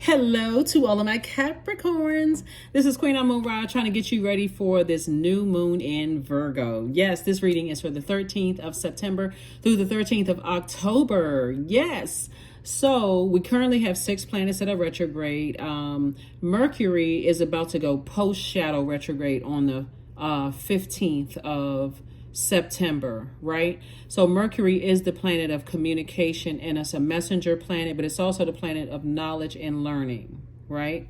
Hello to all of my Capricorns. This is Queen Amun Ra trying to get you ready for this new moon in Virgo. Yes, this reading is for the 13th of September through the 13th of October. Yes. So we currently have 6 planets that are retrograde. Mercury is about to go post-shadow retrograde on the 15th of September, right? So Mercury is the planet of communication, and it's a messenger planet, but it's also the planet of knowledge and learning, right?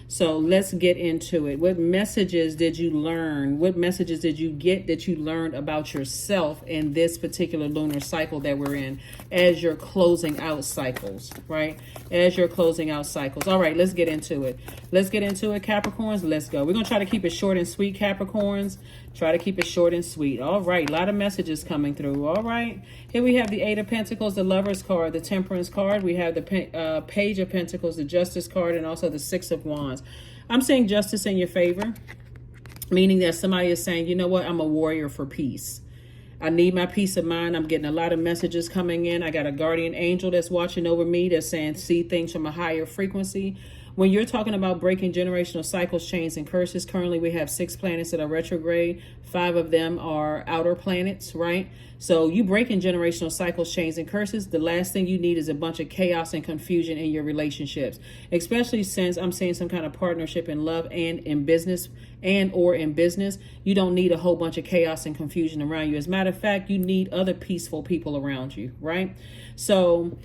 So let's get into it. What messages did you learn? What messages did you get that you learned about yourself in this particular lunar cycle that we're in as you're closing out cycles, right? As you're closing out cycles. All right, let's get into it. Let's get into it, Capricorns. Let's go. We're going to try to keep it short and sweet, Capricorns. Try to keep it short and sweet. All right, a lot of messages coming through. All right, here we have the Eight of Pentacles, the Lovers card, the Temperance card. We have the Page of Pentacles, the Justice card, and also the Six of Wands. I'm seeing justice in your favor, meaning that somebody is saying, you know what, I'm a warrior for peace. I need my peace of mind. I'm getting a lot of messages coming in. I got a guardian angel that's watching over me that's saying, see things from a higher frequency. When you're talking about breaking generational cycles, chains, and curses, currently we have 6 planets that are retrograde. 5 of them are outer planets, right? So you breaking generational cycles, chains, and curses. The last thing you need is a bunch of chaos and confusion in your relationships, especially since I'm seeing some kind of partnership in love and in business or in business. You don't need a whole bunch of chaos and confusion around you. As a matter of fact, you need other peaceful people around you, right? So,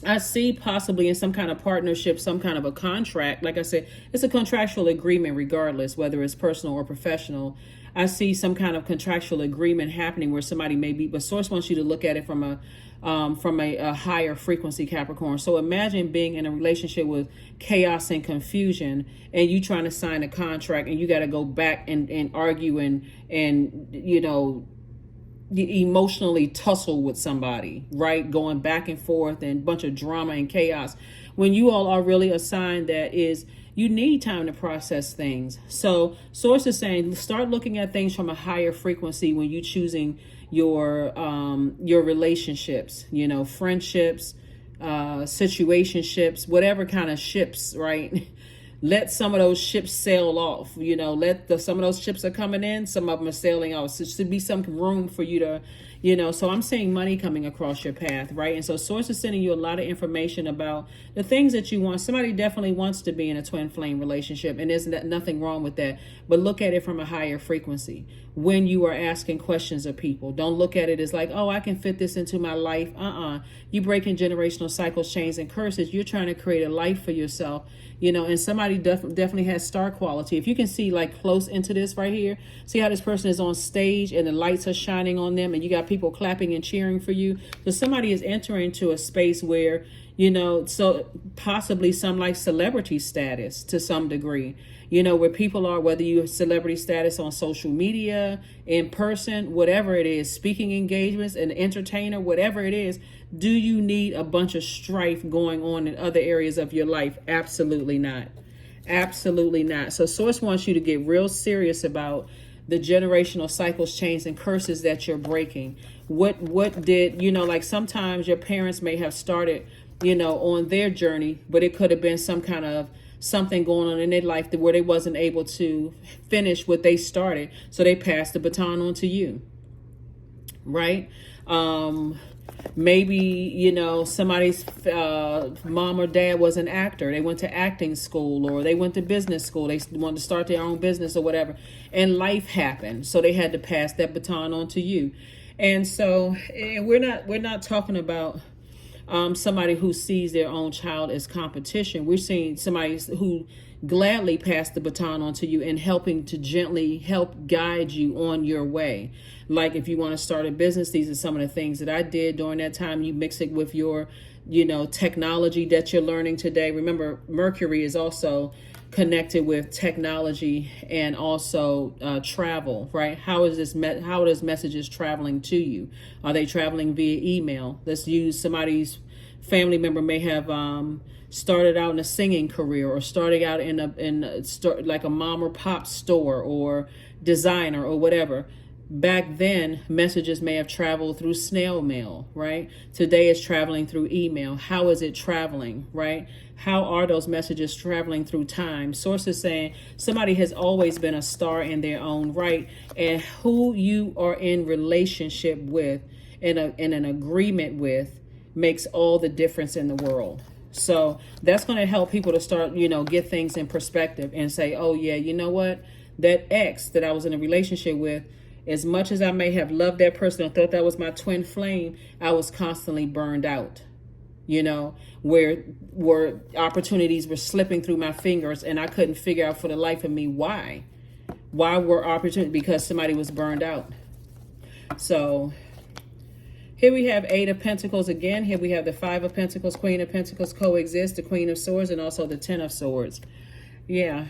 I see possibly in some kind of partnership, some kind of a contract. Like I said, it's a contractual agreement regardless, whether it's personal or professional. I see some kind of contractual agreement happening where somebody may be, but Source wants you to look at it from a higher frequency, Capricorn. So imagine being in a relationship with chaos and confusion, and you trying to sign a contract, and you got to go back and argue and you know, emotionally tussle with somebody, right? Going back and forth and a bunch of drama and chaos, when you all are really a sign that is, you need time to process things. So Source is saying, start looking at things from a higher frequency when you choosing your relationships, you know, friendships, situationships, whatever kind of ships, right? Let some of those ships sail off, you know, some of those ships are coming in, some of them are sailing off. So there should be some room for you to, you know, so I'm seeing money coming across your path, right? And so Source is sending you a lot of information about the things that you want. Somebody definitely wants to be in a twin flame relationship, and there's nothing wrong with that. But look at it from a higher frequency. When you are asking questions of people, don't look at it as like, oh, I can fit this into my life. You breaking generational cycles, chains, and curses. You're trying to create a life for yourself, you know, and somebody definitely has star quality. If you can see like close into this right here, see how this person is on stage and the lights are shining on them and you got people clapping and cheering for you. So somebody is entering to a space where, you know, so possibly some like celebrity status to some degree, you know, where people are, whether you have celebrity status on social media, in person, whatever it is, speaking engagements, an entertainer, whatever it is. Do you need a bunch of strife going on in other areas of your life? Absolutely not. Absolutely not. So Source wants you to get real serious about the generational cycles, chains, and curses that you're breaking. What did, you know, like sometimes your parents may have started, you know, on their journey, but it could have been some kind of something going on in their life where they wasn't able to finish what they started. So they passed the baton on to you, right? Maybe, you know, somebody's mom or dad was an actor. They went to acting school or they went to business school. They wanted to start their own business or whatever. And life happened. So they had to pass that baton on to you. And so we're not talking about somebody who sees their own child as competition. We're seeing somebody who gladly passed the baton on to you and helping to gently help guide you on your way. Like if you want to start a business, these are some of the things that I did during that time. You mix it with your, you know, technology that you're learning today. Remember, Mercury is also connected with technology and also travel, right? How does messages traveling to you? Are they traveling via email? Let's use somebody's family member may have started out in a singing career or starting out in like a mom or pop store or designer or whatever. Back then, messages may have traveled through snail mail, right? Today it's traveling through email. How is it traveling, right? How are those messages traveling through time? Sources saying somebody has always been a star in their own right, and who you are in relationship with, in an agreement with, makes all the difference in the world. So that's going to help people to start, get things in perspective and say, oh yeah, you know what? That ex that I was in a relationship with, as much as I may have loved that person and thought that was my twin flame, I was constantly burned out, where opportunities were slipping through my fingers and I couldn't figure out for the life of me why. Why were opportunities? Because somebody was burned out. So here we have 8 of Pentacles again. Here we have the 5 of Pentacles, Queen of Pentacles coexist, the Queen of Swords, and also the 10 of Swords. Yeah.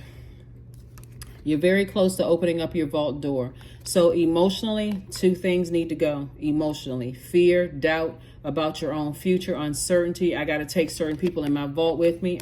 You're very close to opening up your vault door. So emotionally, 2 things need to go. Emotionally, fear, doubt about your own future, uncertainty. I got to take certain people in my vault with me.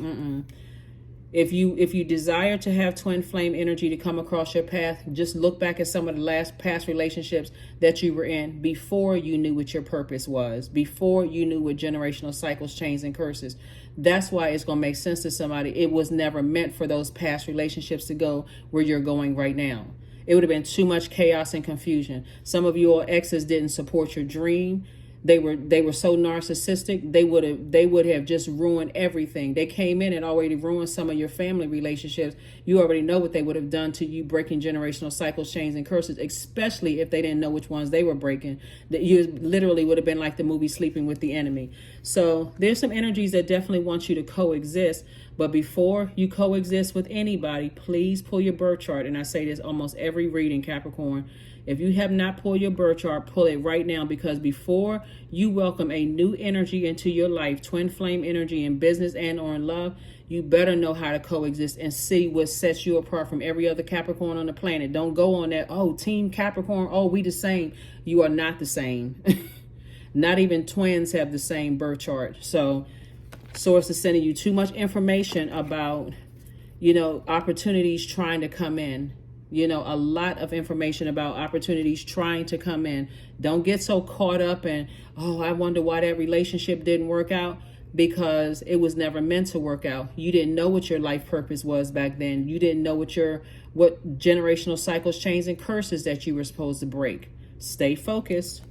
If you desire to have twin flame energy to come across your path, just look back at some of the past relationships that you were in before you knew what your purpose was, before you knew what generational cycles, chains, and curses. That's why it's going to make sense to somebody. It was never meant for those past relationships to go where you're going right now. It would have been too much chaos and confusion. Some of your exes didn't support your dream. They were so narcissistic, they would have just ruined everything. They came in and already ruined some of your family relationships. You already know what they would have done to you, breaking generational cycles, chains, and curses, especially if they didn't know which ones they were breaking. That you literally would have been like the movie Sleeping with the Enemy. So there's some energies that definitely want you to coexist. But before you coexist with anybody, please pull your birth chart. And I say this almost every reading, Capricorn. If you have not pulled your birth chart, pull it right now, because before you welcome a new energy into your life, twin flame energy in business and or in love, you better know how to coexist and see what sets you apart from every other Capricorn on the planet. Don't go on that, oh, team Capricorn, oh, we the same. You are not the same. Not even twins have the same birth chart. So source is sending you too much information about, opportunities trying to come in. A lot of information about opportunities trying to come in. Don't get so caught up in, oh, I wonder why that relationship didn't work out, because it was never meant to work out. You didn't know what your life purpose was back then. You didn't know what generational cycles, chains, and curses that you were supposed to break. Stay focused.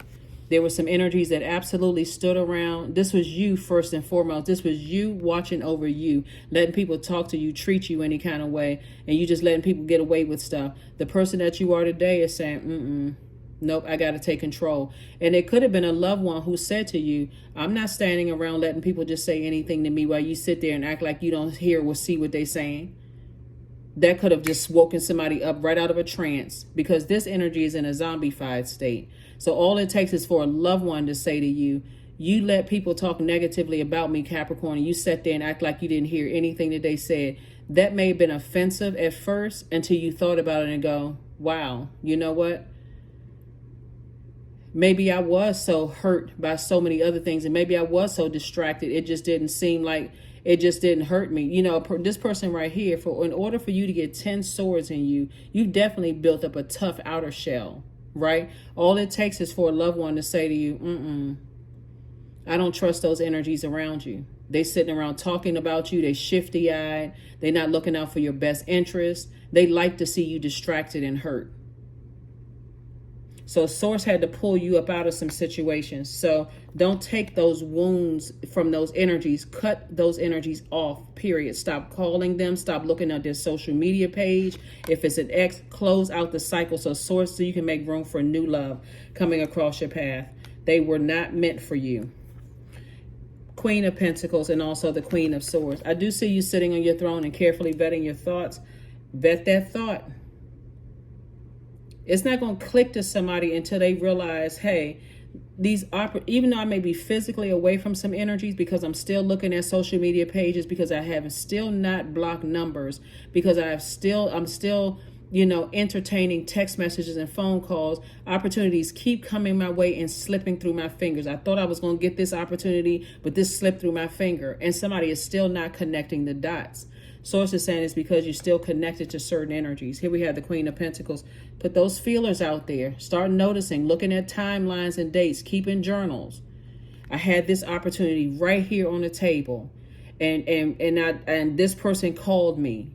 There were some energies that absolutely stood around. This was you first and foremost. This was you watching over you, letting people talk to you, treat you any kind of way, and you just letting people get away with stuff. The person that you are today is saying, nope, I got to take control. And it could have been a loved one who said to you, I'm not standing around letting people just say anything to me while you sit there and act like you don't hear or see what they're saying. That could have just woken somebody up right out of a trance, because this energy is in a zombified state. So all it takes is for a loved one to say to you, you let people talk negatively about me, Capricorn, and you sat there and act like you didn't hear anything that they said. That may have been offensive at first until you thought about it and go, wow, you know what? Maybe I was so hurt by so many other things, and maybe I was so distracted. It just didn't seem like it just didn't hurt me. This person right here, in order for you to get 10 swords in you, you've definitely built up a tough outer shell, right? All it takes is for a loved one to say to you, I don't trust those energies around you. They sitting around talking about you. They shifty-eyed. They're not looking out for your best interest. They like to see you distracted and hurt. So source had to pull you up out of some situations. So don't take those wounds from those energies. Cut those energies off, period. Stop calling them. Stop looking at their social media page. If it's an ex, close out the cycle. So source, so you can make room for new love coming across your path. They were not meant for you. Queen of Pentacles and also the Queen of Swords. I do see you sitting on your throne and carefully vetting your thoughts. Vet that thought. It's not going to click to somebody until they realize, hey, even though I may be physically away from some energies because I'm still looking at social media pages, because I have still not blocked numbers, because I'm still entertaining text messages and phone calls, opportunities keep coming my way and slipping through my fingers. I thought I was going to get this opportunity, but this slipped through my finger, and somebody is still not connecting the dots. Source is saying it's because you're still connected to certain energies. Here we have the Queen of Pentacles. Put those feelers out there. Start noticing, looking at timelines and dates, keeping journals. I had this opportunity right here on the table, and this person called me.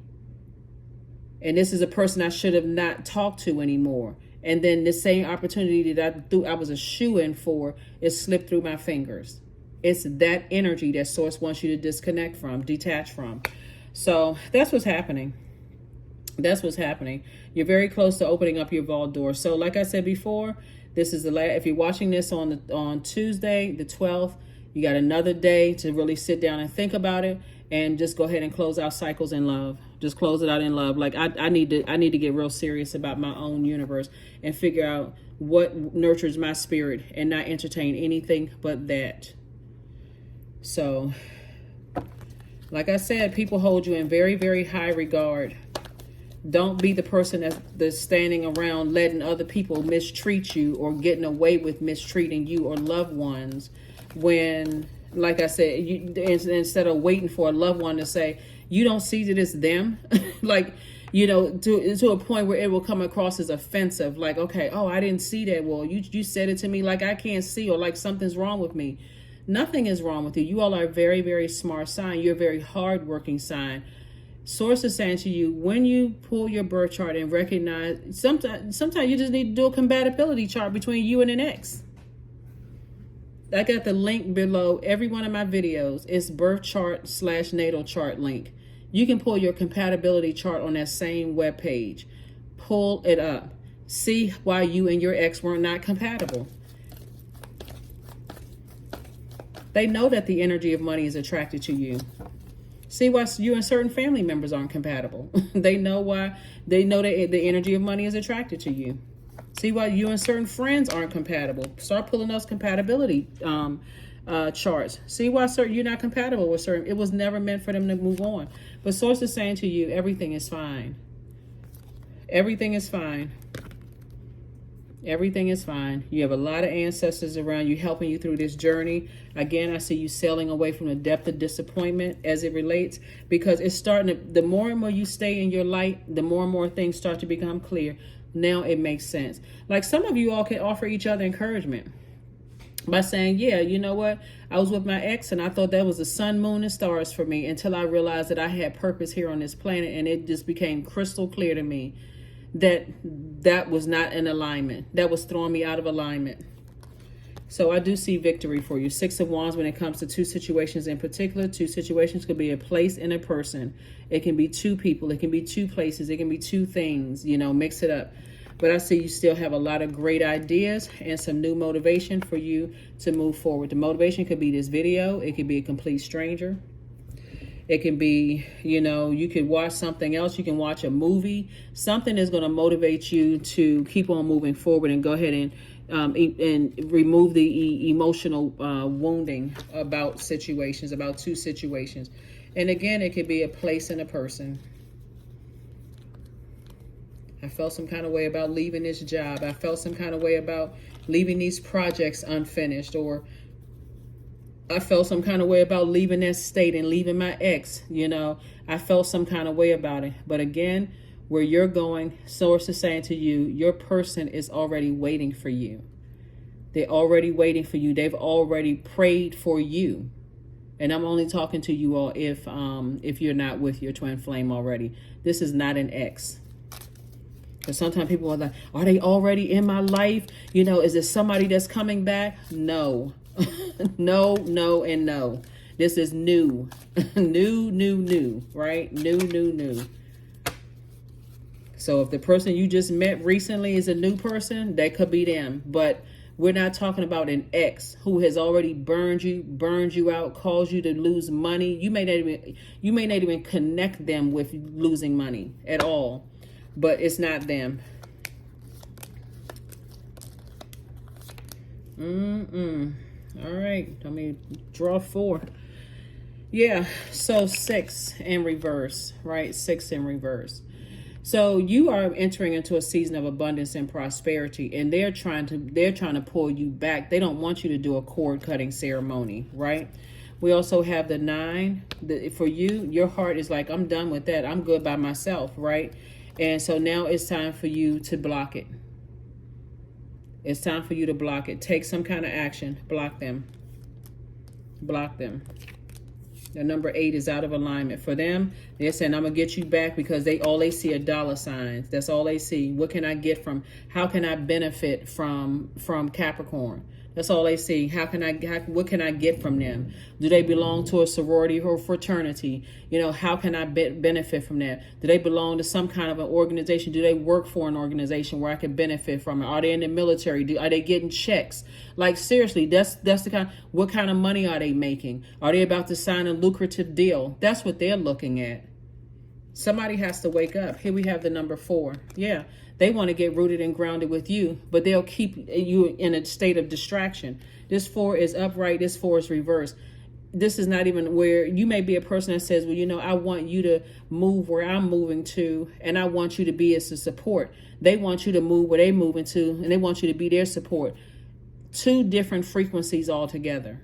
And this is a person I should have not talked to anymore. And then the same opportunity that I was a shoo-in for, it slipped through my fingers. It's that energy that Source wants you to disconnect from, detach from. So that's what's happening. That's what's happening. You're very close to opening up your vault door. So like I said before, this is the last. If you're watching this on Tuesday, the 12th, you got another day to really sit down and think about it, and just go ahead and close out cycles in love. Just close it out in love. Like I need to get real serious about my own universe and figure out what nurtures my spirit and not entertain anything but that. So, like I said, people hold you in very, very high regard. Don't be the person that's standing around letting other people mistreat you or getting away with mistreating you or loved ones when, like I said, instead of waiting for a loved one to say, you don't see that it's them, like, you know, to a point where it will come across as offensive. Like, okay, oh, I didn't see that. Well, you said it to me like I can't see, or like something's wrong with me. Nothing is wrong with you. You all are a very, very smart sign. You're a very hardworking sign. Source is saying to you, when you pull your birth chart and recognize, sometimes you just need to do a compatibility chart between you and an ex. I got the link below every one of my videos. It's birth chart / natal chart link. You can pull your compatibility chart on that same web page. Pull it up. See why you and your ex were not compatible. They know that the energy of money is attracted to you. See why you and certain family members aren't compatible. They know why. They know that the energy of money is attracted to you. See why you and certain friends aren't compatible. Start pulling those compatibility charts. See why you're not compatible with certain. It was never meant for them to move on. But Source is saying to you, everything is fine. Everything is fine. Everything is fine. You have a lot of ancestors around you helping you through this journey. Again, I see you sailing away from the depth of disappointment as it relates, because it's starting to, the more and more you stay in your light, the more and more things start to become clear. Now it makes sense. Like some of you all can offer each other encouragement by saying, yeah, you know what? I was with my ex and I thought that was the sun, moon, and stars for me until I realized that I had purpose here on this planet, and it just became crystal clear to me that was not in alignment. That was throwing me out of alignment. So I do see victory for you. 6 of Wands when it comes to two situations in particular. Two situations could be a place and a person. It can be two people. It can be two places. It can be two things. You know, mix it up. But I see you still have a lot of great ideas and some new motivation for you to move forward. The motivation could be this video. It could be a complete stranger. It can be, you know, you could watch something else. You can watch a movie. Something is going to motivate you to keep on moving forward and go ahead and remove the emotional wounding about situations, about two situations. And again, it could be a place and a person. I felt some kind of way about leaving this job. I felt some kind of way about leaving these projects unfinished, or I felt some kind of way about leaving that state and leaving my ex. You know, I felt some kind of way about it. But again, where you're going, Source is saying to you, your person is already waiting for you. They're already waiting for you. They've already prayed for you. And I'm only talking to you all if you're not with your twin flame already. This is not an ex. Because sometimes people are like, are they already in my life? You know, is there somebody that's coming back? No. No, no, and no. This is new. new, right? New. So if the person you just met recently is a new person, that could be them. But we're not talking about an ex who has already burned you out, caused you to lose money. You may not even connect them with losing money at all. But it's not them. All right, let me draw 4. Yeah, so 6 in reverse, right? 6 in reverse. So you are entering into a season of abundance and prosperity, and they're trying to pull you back. They don't want you to do a cord cutting ceremony, right? We also have the 9. For you, your heart is like, I'm done with that. I'm good by myself, right? And so now it's time for you to block it. It's time for you to block it. Take some kind of action. Block them. Block them. The number 8 is out of alignment. For them, they're saying, I'm going to get you back, because all they see are dollar signs. That's all they see. What can I get from, how can I benefit from Capricorn? That's all they see. What can I get from them? Do they belong to a sorority or fraternity? You know, how can I benefit from that? Do they belong to some kind of an organization? Do they work for an organization where I can benefit from it? Are they in the military? Are they getting checks? Like, seriously, that's the kind. What kind of money are they making? Are they about to sign a lucrative deal? That's what they're looking at. Somebody has to wake up. Here we have the number 4. Yeah, they want to get rooted and grounded with you, but they'll keep you in a state of distraction. This 4 is upright. This 4 is reversed. This is not even where you may be a person that says, well, you know, I want you to move where I'm moving to, and I want you to be as a support. They want you to move where they're moving to, and they want you to be their support. 2 different frequencies altogether.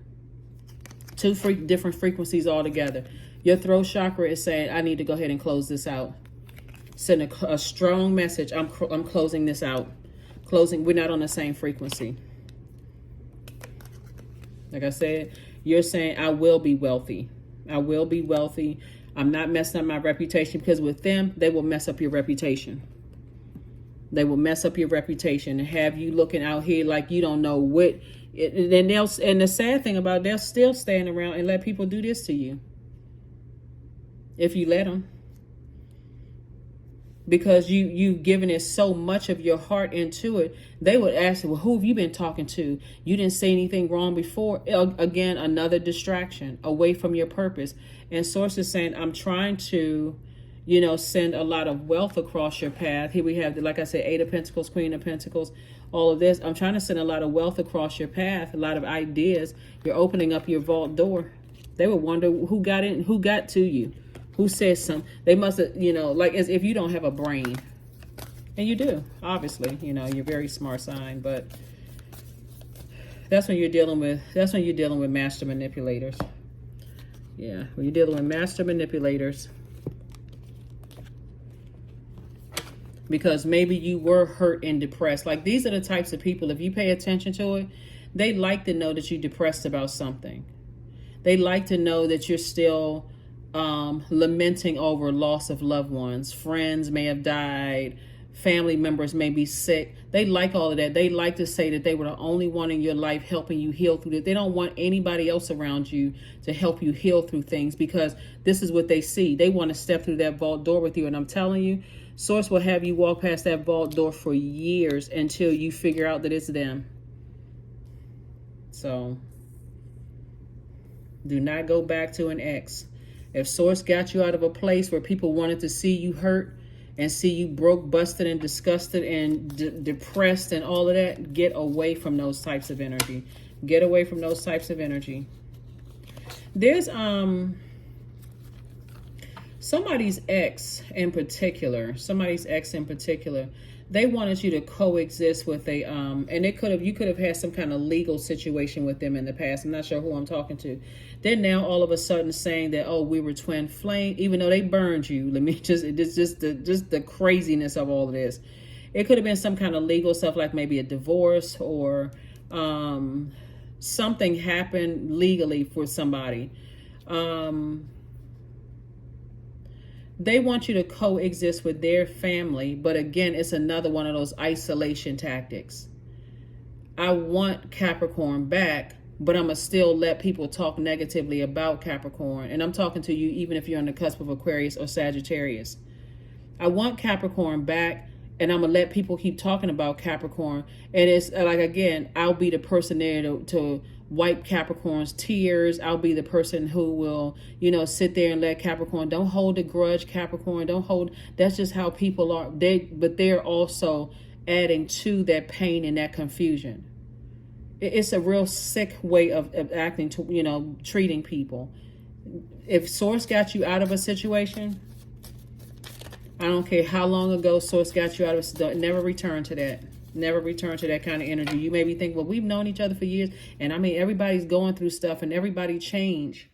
2 different frequencies altogether. Your throat chakra is saying, I need to go ahead and close this out. Send a strong message. I'm closing this out. We're not on the same frequency. Like I said, you're saying, I will be wealthy. I will be wealthy. I'm not messing up my reputation, because with them, they will mess up your reputation. They will mess up your reputation and have you looking out here like you don't know what. And the sad thing about it, they'll still stand around and let people do this to you. If you let them. Because you've given it so much of your heart into it, they would ask, well, who have you been talking to? You didn't say anything wrong before. Again, another distraction away from your purpose. And Source is saying, I'm trying to, you know, send a lot of wealth across your path. Here we have, like I said, 8 of Pentacles, Queen of Pentacles, all of this. I'm trying to send a lot of wealth across your path, a lot of ideas. You're opening up your vault door. They would wonder who got in, who got to you. Who says something? They must have, you know, like as if you don't have a brain. And you do, obviously. You know, you're a very smart sign, but that's when you're dealing with, master manipulators. Yeah, when you're dealing with master manipulators. Because maybe you were hurt and depressed. Like, these are the types of people, if you pay attention to it, they like to know that you're depressed about something. They like to know that you're still lamenting over loss of loved ones. Friends may have died. Family members may be sick. They like all of that. They like to say that they were the only one in your life helping you heal through it. They don't want anybody else around you to help you heal through things, because this is what they see. They want to step through that vault door with you. And I'm telling you, Source will have you walk past that vault door for years until you figure out that it's them. So do not go back to an ex. If Source got you out of a place where people wanted to see you hurt and see you broke, busted, and disgusted and depressed and all of that, get away from those types of energy. Get away from those types of energy. There's somebody's ex in particular, they wanted you to coexist with a and you could have had some kind of legal situation with them in the past. I'm not sure who I'm talking to. They're now all of a sudden saying that, oh, we were twin flame, even though they burned you. Let me just the craziness of all of this. It could have been some kind of legal stuff, like maybe a divorce or something happened legally for somebody. They want you to coexist with their family, but again, it's another one of those isolation tactics. I want Capricorn back, but I'm going to still let people talk negatively about Capricorn. And I'm talking to you even if you're on the cusp of Aquarius or Sagittarius. I want Capricorn back, and I'm going to let people keep talking about Capricorn. And it's like, again, I'll be the person there to wipe Capricorn's tears. I'll be the person who will, sit there and let Capricorn, don't hold a grudge, Capricorn, don't hold. That's just how people are. But they're also adding to that pain and that confusion. It's a real sick way of acting, to, treating people. If Source got you out of a situation, I don't care how long ago Source got you out of it, never return to that. Never return to that kind of energy. You maybe think, well, we've known each other for years. And I mean, everybody's going through stuff and everybody change.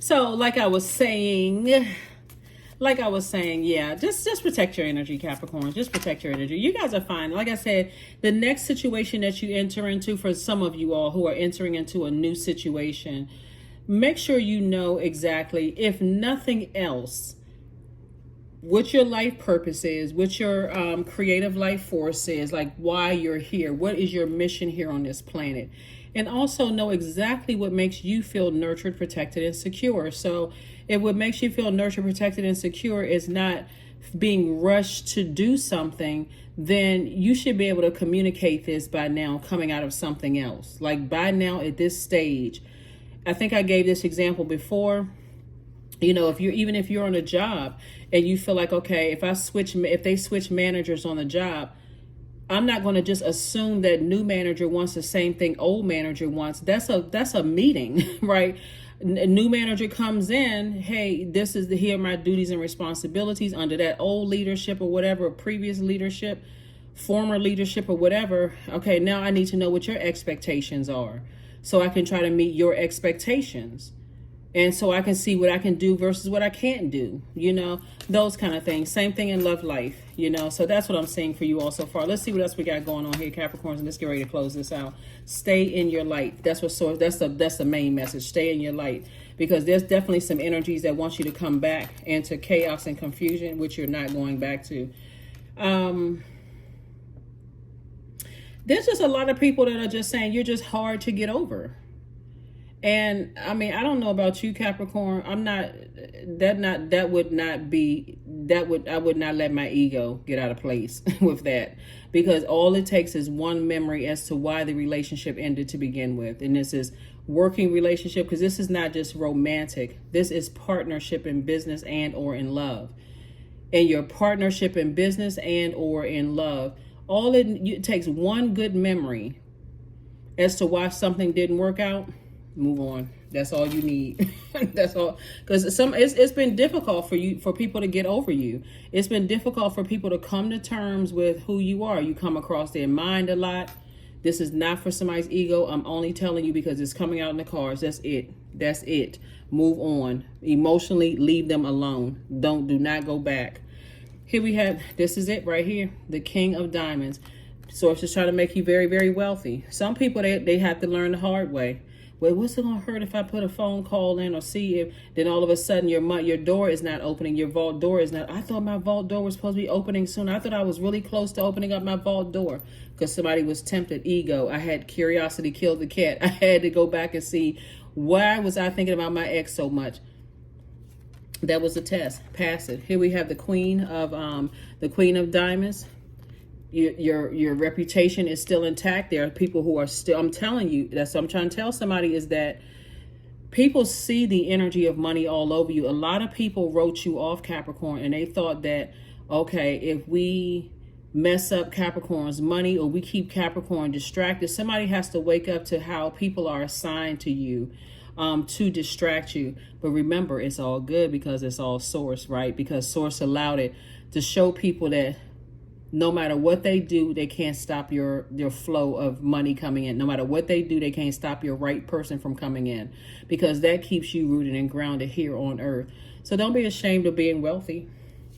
So like I was saying, yeah, just protect your energy, Capricorn. Just protect your energy. You guys are fine. Like I said, the next situation that you enter into, for some of you all who are entering into a new situation, make sure you know exactly, if nothing else, what your life purpose is, what your creative life force is, like why you're here. What is your mission here on this planet? And also know exactly what makes you feel nurtured, protected, and secure. So if what makes you feel nurtured, protected, and secure is not being rushed to do something, then you should be able to communicate this by now coming out of something else. Like by now at this stage, I think I gave this example before. You know, if you're on a job and you feel like, okay, if they switch managers on the job, I'm not going to just assume that new manager wants the same thing old manager wants. That's a meeting, right? New manager comes in, hey, here are my duties and responsibilities under that old leadership or whatever, previous leadership, former leadership or whatever. Okay, now I need to know what your expectations are so I can try to meet your expectations. And so I can see what I can do versus what I can't do, you know, those kind of things. Same thing in love life, you know. So that's what I'm seeing for you all so far. Let's see what else we got going on here, Capricorns, and let's get ready to close this out. Stay in your light. That's the main message. Stay in your light, because there's definitely some energies that want you to come back into chaos and confusion, which you're not going back to. There's just a lot of people that are just saying you're just hard to get over. And I mean, I don't know about you, Capricorn. I would not let my ego get out of place with that, because all it takes is one memory as to why the relationship ended to begin with. And this is working relationship, because this is not just romantic. This is partnership in business and or in love. In your partnership in business and or in love, it takes one good memory as to why something didn't work out. Move on. That's all you need. That's all. Because it's been difficult for people to get over you. It's been difficult for people to come to terms with who you are. You come across their mind a lot. This is not for somebody's ego. I'm only telling you because it's coming out in the cards. That's it. Move on. Emotionally, leave them alone. Do not go back. Here we have, this is it right here. The King of Diamonds. Sources try to make you very, very wealthy. Some people, they have to learn the hard way. Well, what's it going to hurt if I put a phone call in or see if, then all of a sudden your door is not opening, your vault door is not. I thought my vault door was supposed to be opening soon. I thought I was really close to opening up my vault door because somebody was tempted. Ego. I had curiosity killed the cat. I had to go back and see, why was I thinking about my ex so much? That was a test. Pass it. Here we have the Queen of Diamonds. Your reputation is still intact. There are people who are still, I'm telling you, that's what I'm trying to tell somebody, is that people see the energy of money all over you. A lot of people wrote you off, Capricorn, and they thought that, okay, if we mess up Capricorn's money or we keep Capricorn distracted, somebody has to wake up to how people are assigned to you to distract you. But remember, it's all good because it's all source, right? Because source allowed it to show people that no matter what they do, they can't stop your flow of money coming in. No matter what they do, they can't stop your right person from coming in, because that keeps you rooted and grounded here on earth. So don't be ashamed of being wealthy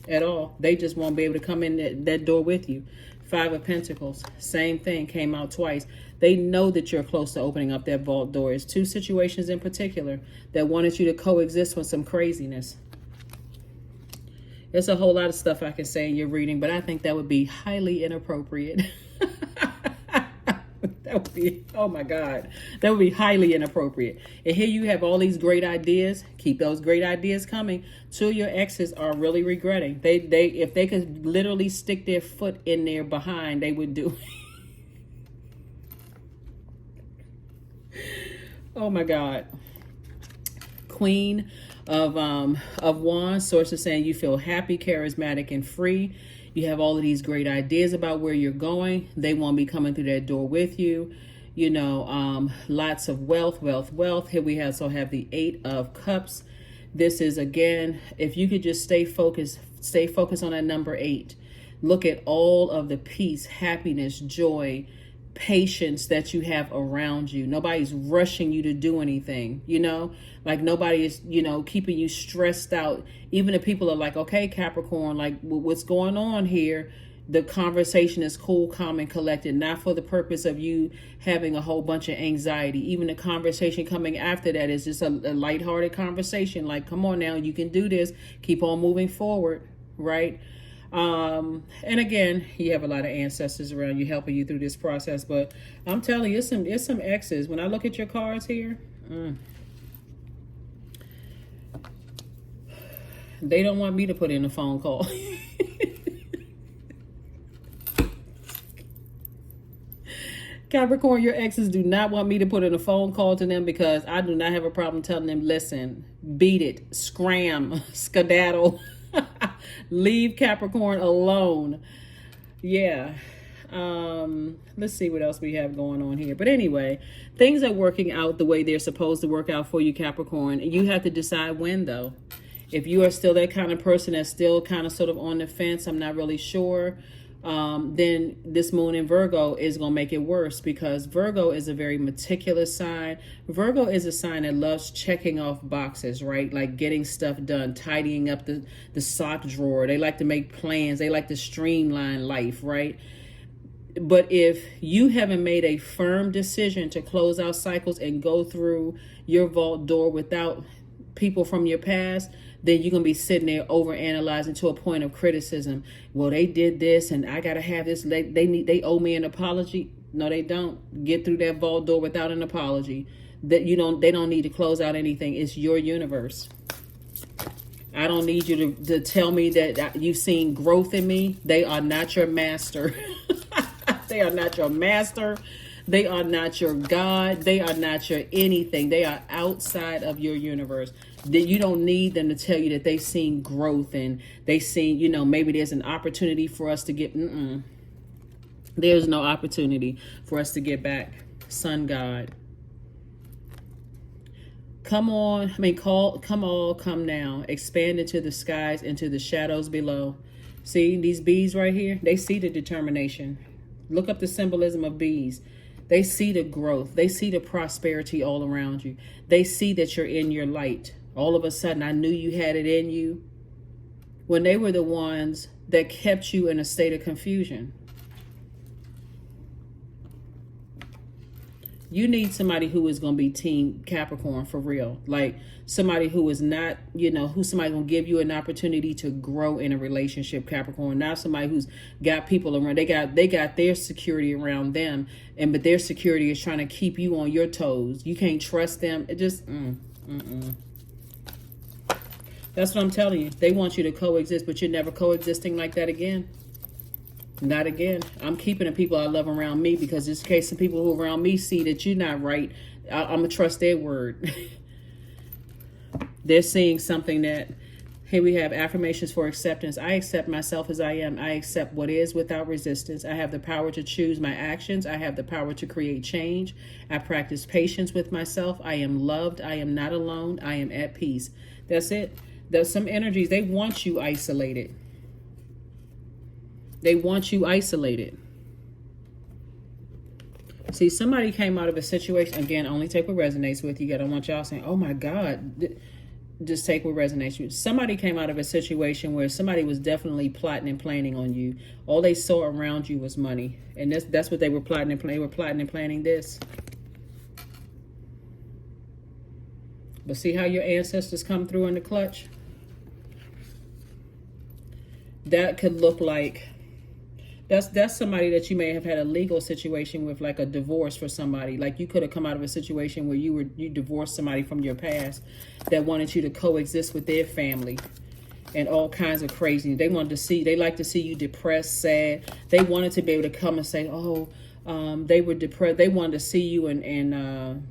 at all. They just won't be able to come in that door with you. Five of Pentacles, same thing, came out twice. They know that you're close to opening up that vault door. It's two situations in particular that wanted you to coexist with some craziness. There's a whole lot of stuff I can say in your reading, but I think that would be highly inappropriate. That would be, oh my God, that would be highly inappropriate. And here you have all these great ideas. Keep those great ideas coming. Two of your exes are really regretting. They if they could literally stick their foot in their behind, they would do it. Oh my God. Queen of Wands. Sources saying you feel happy, charismatic, and free. You have all of these great ideas about where you're going. They won't be coming through that door with you. You know, lots of wealth. Here we also have the Eight of Cups. This is, again, if you could just stay focused on that number 8. Look at all of the peace, happiness, joy, patience that you have around you. Nobody's rushing you to do anything, like nobody is, keeping you stressed out. Even if people are like, okay, Capricorn, like what's going on here? The conversation is cool, calm, and collected, not for the purpose of you having a whole bunch of anxiety. Even the conversation coming after that is just a lighthearted conversation. Like, come on now, you can do this. Keep on moving forward, right? And again, you have a lot of ancestors around you helping you through this process. But I'm telling you, it's some X's. When I look at your cards here, they don't want me to put in a phone call. Capricorn, your exes do not want me to put in a phone call to them, because I do not have a problem telling them, listen, beat it, scram, skedaddle, leave Capricorn alone. Yeah. Let's see what else we have going on here. But anyway, things are working out the way they're supposed to work out for you, Capricorn. You have to decide when, though. If you are still that kind of person that's still kind of sort of on the fence, I'm not really sure, then this moon in Virgo is going to make it worse, because Virgo is a very meticulous sign. Virgo is a sign that loves checking off boxes, right? Like getting stuff done, tidying up the sock drawer. They like to make plans. They like to streamline life, right? But if you haven't made a firm decision to close out cycles and go through your vault door without people from your past, then you're going to be sitting there over analyzing to a point of criticism. Well, they did this and I got to have this. They owe me an apology. No, they don't. Get through that vault door without an apology. They don't need to close out anything. It's your universe. I don't need you to tell me that you've seen growth in me. They are not your master. They are not your master. They are not your God. They are not your anything. They are outside of your universe. That you don't need them to tell you that they've seen growth and they've seen, maybe there's an opportunity for us to get. There's no opportunity for us to get back. Sun God. Come on. Come now. Expand into the skies, into the shadows below. See these bees right here? They see the determination. Look up the symbolism of bees. They see the growth. They see the prosperity all around you. They see that you're in your light. All of a sudden, I knew you had it in you. When they were the ones that kept you in a state of confusion. You need somebody who is going to be team Capricorn for real. Like somebody who is not, who's somebody going to give you an opportunity to grow in a relationship, Capricorn. Not somebody who's got people around. They got their security around them. But their security is trying to keep you on your toes. You can't trust them. It just, That's what I'm telling you. They want you to coexist, but you're never coexisting like that again. Not again. I'm keeping the people I love around me, because just in case some people who around me see that you're not right, I'm going to trust their word. They're seeing something that, here we have affirmations for acceptance. I accept myself as I am. I accept what is without resistance. I have the power to choose my actions. I have the power to create change. I practice patience with myself. I am loved. I am not alone. I am at peace. That's it. There's some energies, they want you isolated. They want you isolated. See, somebody came out of a situation, again, only take what resonates with you. I don't want y'all saying, oh my God, just take what resonates with you. Somebody came out of a situation where somebody was definitely plotting and planning on you. All they saw around you was money. And that's what they were plotting and planning. They were plotting and planning this. But see how your ancestors come through in the clutch? That could look like, that's somebody that you may have had a legal situation with, like a divorce for somebody. Like you could have come out of a situation where you divorced somebody from your past that wanted you to coexist with their family and all kinds of crazy. They like to see you depressed, sad. They wanted to be able to come and say, oh, they were depressed. They wanted to see you in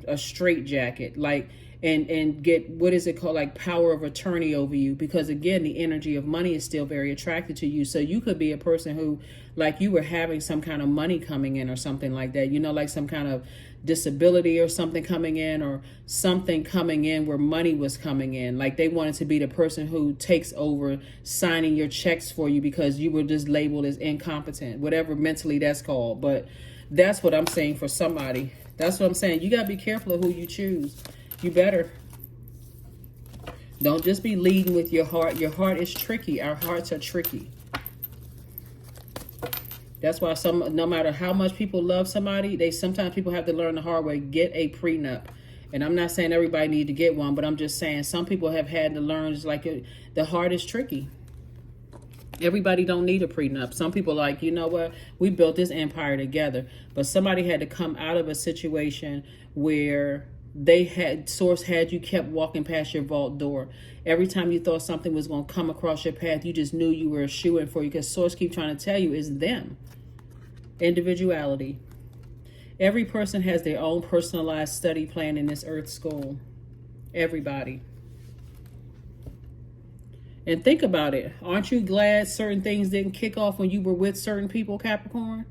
a straitjacket, like, and get, what is it called, like power of attorney over you, because again, the energy of money is still very attracted to you. So you could be a person who, like, you were having some kind of money coming in or something like that, like some kind of disability or something coming in, or something coming in where money was coming in. Like they wanted to be the person who takes over signing your checks for you because you were just labeled as incompetent, whatever mentally that's called. But that's what I'm saying for somebody. That's what I'm saying. You got to be careful of who you choose. You better. Don't just be leading with your heart. Your heart is tricky. Our hearts are tricky. That's why no matter how much people love somebody, sometimes people have to learn the hard way. Get a prenup. And I'm not saying everybody need to get one, but I'm just saying some people have had to learn. It's like the heart is tricky. Everybody don't need a prenup. Some people like, you know what? We built this empire together. But somebody had to come out of a situation where source had you kept walking past your vault door. Every time you thought something was going to come across your path, you just knew you were a shoo-in for you, because source keep trying to tell you it's them. Individuality. Every person has their own personalized study plan in this earth school. Everybody. And think about it. Aren't you glad certain things didn't kick off when you were with certain people, Capricorn?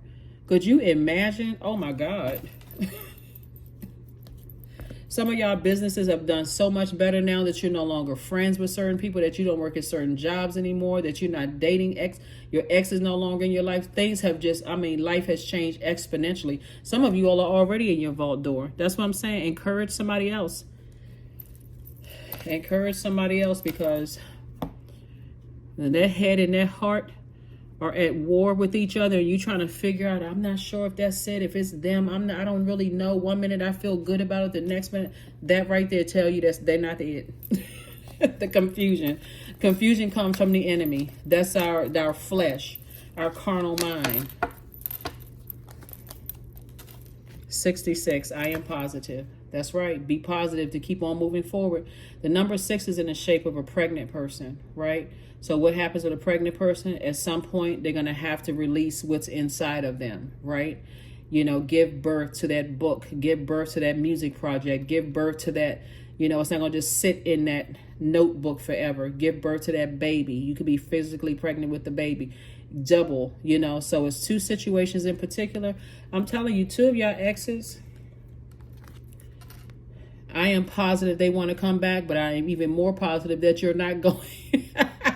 Could you imagine? Oh my God. Some of y'all businesses have done so much better now that you're no longer friends with certain people, that you don't work at certain jobs anymore, that you're not dating your ex is no longer in your life. Things have life has changed exponentially. Some of you all are already in your vault door. That's what I'm saying. Encourage somebody else. Encourage somebody else, because their head and their heart are at war with each other, and you trying to figure out, I'm not sure if that's it, if it's them, I don't really know. One minute I feel good about it, the next minute, that right there tell you they're not it. The confusion comes from the enemy. That's our flesh, our carnal mind. 66, I am positive. That's right. Be positive to keep on moving forward. The number 6 is in the shape of a pregnant person, right? So what happens with a pregnant person? At some point, they're going to have to release what's inside of them, right? You know, give birth to that book, give birth to that music project, give birth to that, it's not going to just sit in that notebook forever. Give birth to that baby. You could be physically pregnant with the baby. Double, so it's 2 situations in particular. I'm telling you, 2 of y'all exes, I am positive they want to come back, but I am even more positive that you're not going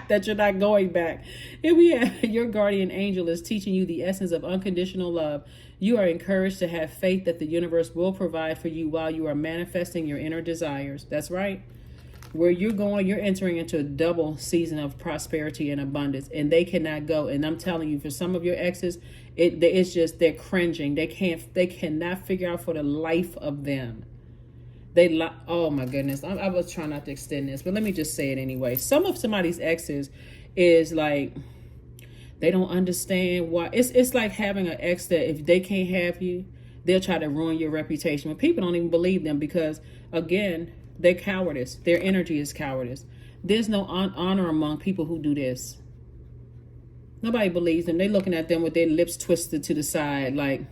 that you're not going back. Here we have your guardian angel is teaching you the essence of unconditional love. You are encouraged to have faith that the universe will provide for you while you are manifesting your inner desires. That's right. Where you're going, you're entering into a double season of prosperity and abundance, and they cannot go. And I'm telling you, for some of your exes, it's just they're cringing. They cannot figure out for the life of them. Oh my goodness. I was trying not to extend this, but let me just say it anyway. Some of somebody's exes is like, they don't understand why. It's like having an ex that if they can't have you, they'll try to ruin your reputation. But people don't even believe them because, again, they're cowardice. Their energy is cowardice. There's no honor among people who do this. Nobody believes them. They're looking at them with their lips twisted to the side like,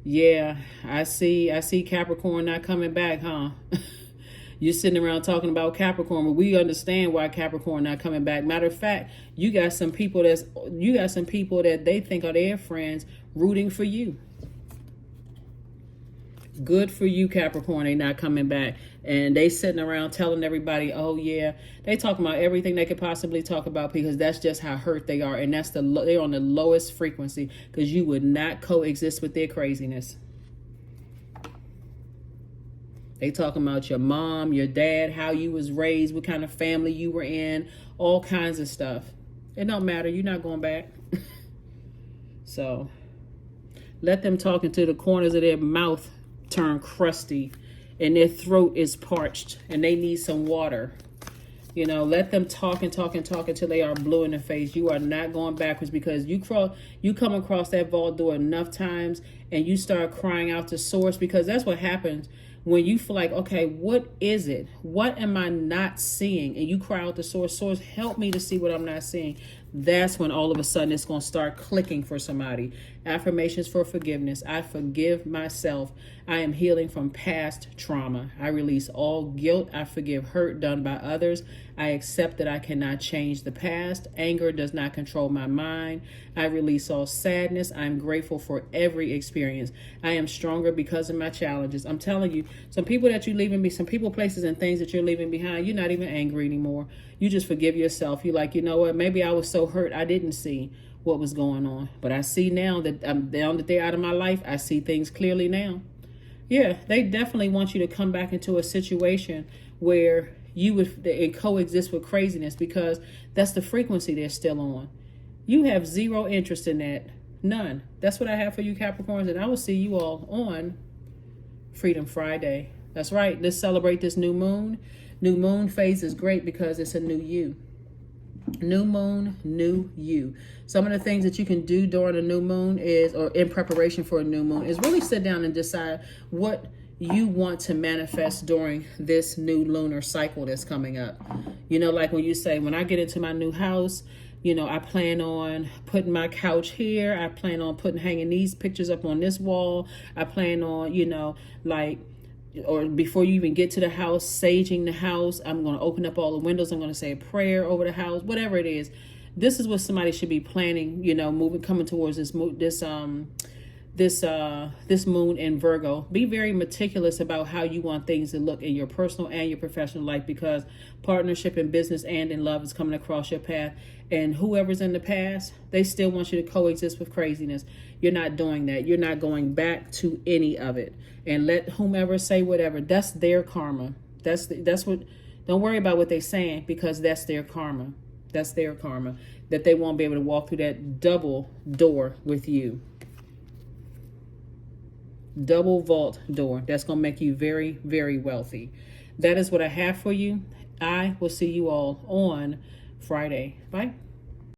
yeah, I see Capricorn not coming back, huh? You're sitting around talking about Capricorn, but we understand why Capricorn not coming back. Matter of fact, you got some people that they think are their friends rooting for you. Good for you, Capricorn. They not coming back. And they sitting around telling everybody, oh yeah, they talking about everything they could possibly talk about because that's just how hurt they are. And they're on the lowest frequency because you would not coexist with their craziness. They talking about your mom, your dad, how you was raised, what kind of family you were in, all kinds of stuff. It don't matter. You're not going back. So let them talk until the corners of their mouth turn crusty and their throat is parched and they need some water. Let them talk and talk and talk until they are blue in the face. You are not going backwards because you come across that vault door enough times and you start crying out to source, because that's what happens when you feel like, okay, what is it? What am I not seeing? And you cry out to source, help me to see what I'm not seeing. That's when all of a sudden it's going to start clicking for somebody. Affirmations for forgiveness. I forgive myself. I am healing from past trauma. I release all guilt. I forgive hurt done by others. I accept that I cannot change the past. Anger does not control my mind. I release all sadness. I'm grateful for every experience. I am stronger because of my challenges. I'm telling you, some people that you're leaving, some people, places, and things that you're leaving behind, you're not even angry anymore. You just forgive yourself. You're like, you know what? Maybe I was so hurt I didn't see what was going on. But I see now that they're out of my life. I see things clearly now. Yeah, they definitely want you to come back into a situation where you would coexist with craziness, because that's the frequency they're still on. You have zero interest in that. None. That's what I have for you, Capricorns. And I will see you all on Freedom Friday. That's right. Let's celebrate this new moon. New moon phase is great because it's a new you. New moon, new you. Some of the things that you can do during a new moon is, or in preparation for a new moon, is really sit down and decide what you want to manifest during this new lunar cycle that's coming up. You know, like when you say, when I get into my new house, you know, I plan on putting my couch here. I plan on hanging these pictures up on this wall. I plan on, you know, like, or before you even get to the house, saging the house. I'm going to open up all the windows. I'm going to say a prayer over the house, whatever it is. This is what somebody should be planning, you know, coming towards this moon in Virgo. Be very meticulous about how you want things to look in your personal and your professional life, because partnership in business and in love is coming across your path. And whoever's in the past, they still want you to coexist with craziness. You're not doing that. You're not going back to any of it. And let whomever say whatever. That's their karma. That's what. Don't worry about what they're saying, because that's their karma. That's their karma. That they won't be able to walk through that double door with you. Double vault door. That's going to make you very, very wealthy. That is what I have for you. I will see you all on Friday. Bye.